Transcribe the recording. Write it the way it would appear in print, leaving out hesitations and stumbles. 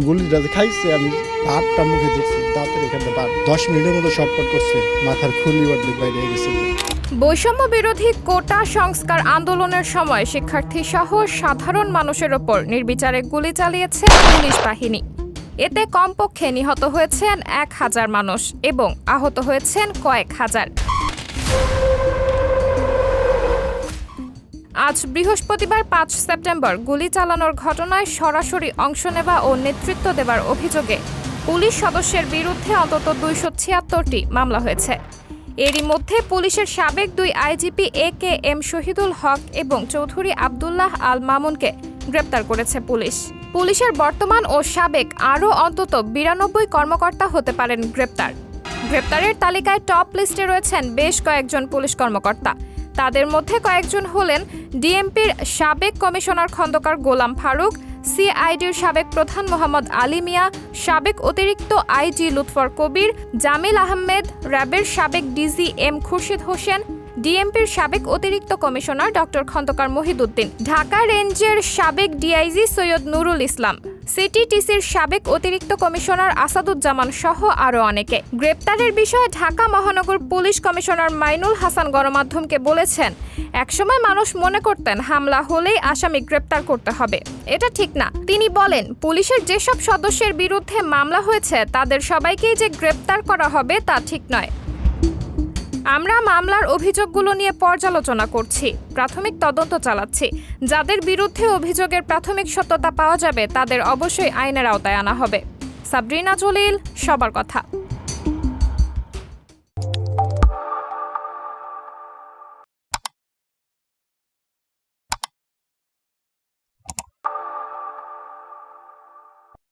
গুলিটা খাইছে, আমি ভাতটা মুখে দিচ্ছি, দাঁতের এখানে ভাত 10 মিনিটের মতো শর্টকাট করছে, মাথার খুলি অর্ধেক বাইরে গেছে। বৈষম্য বিরোধী কোটা সংস্কার আন্দোলনের সময় শিক্ষার্থী সহ সাধারণ মানুষের ওপর নির্বিচারে গুলি চালিয়েছে পুলিশ বাহিনী। এতে কমপক্ষে নিহত হয়েছেন 1000 মানুষ এবং আহত হয়েছেন কয়েক হাজার। আজ বৃহস্পতিবার 5 সেপ্টেম্বর গুলি চালানোর ঘটনায় সরাসরি অংশ নেওয়া ও নেতৃত্ব দেওয়ার অভিযোগে পুলিশ সদস্যের বিরুদ্ধে অন্তত 276টি মামলা হয়েছে। এরই মধ্যে পুলিশের সাবেক 2 আইজিপি AKM শহীদুল হক এবং চৌধুরী আব্দুল্লাহ আল মামুনকে গ্রেপ্তার করেছে পুলিশ। পুলিশের বর্তমান ও সাবেক আরও অন্তত 92 কর্মকর্তা হতে পারেন গ্রেপ্তার। গ্রেপ্তারের তালিকায় টপ লিস্টে রয়েছেন বেশ কয়েকজন পুলিশ কর্মকর্তা। তাদের মধ্যে কয়েকজন হলেন ডিএমপির সাবেক কমিশনার খন্দকার গোলাম ফারুক, সিআইডির সাবেক প্রধান মোহাম্মদ আলী মিয়া, সাবেক অতিরিক্ত আইজি লুৎফর কবির, জামিল আহমেদ, র্যাবের সাবেক ডিজি এম খুরশিদ হোসেন, ডিএমপির সাবেক অতিরিক্ত কমিশনার ডক্টর খন্দকার মহিদুদ্দিন, ঢাকা রেঞ্জের সাবেক ডিআইজি সৈয়দ নুরুল ইসলাম, সিটিটিসির সাবেক অতিরিক্ত কমিশনার আসাদুজ্জামান সহ আরও অনেকে। গ্রেপ্তারের বিষয়ে ঢাকা মহানগর পুলিশ কমিশনার মাইনুল হাসান গণমাধ্যমকে বলেছেন, একসময় মানুষ মনে করতেন হামলা হলেই আসামি গ্রেপ্তার করতে হবে, এটা ঠিক না। তিনি বলেন, পুলিশের যেসব সদস্যের বিরুদ্ধে মামলা হয়েছে তাদের সবাইকেই যে গ্রেপ্তার করা হবে তা ঠিক নয়। আমরা মামলার অভিযোগগুলো নিয়ে পর্যালোচনা করছি, প্রাথমিক তদন্ত চালাচ্ছি। যাদের বিরুদ্ধে অভিযোগের প্রাথমিক সত্যতা পাওয়া যাবে তাদের অবশ্যই আইনের আওতায় আনা হবে। সাবরিনা জলিল, সবার কথা।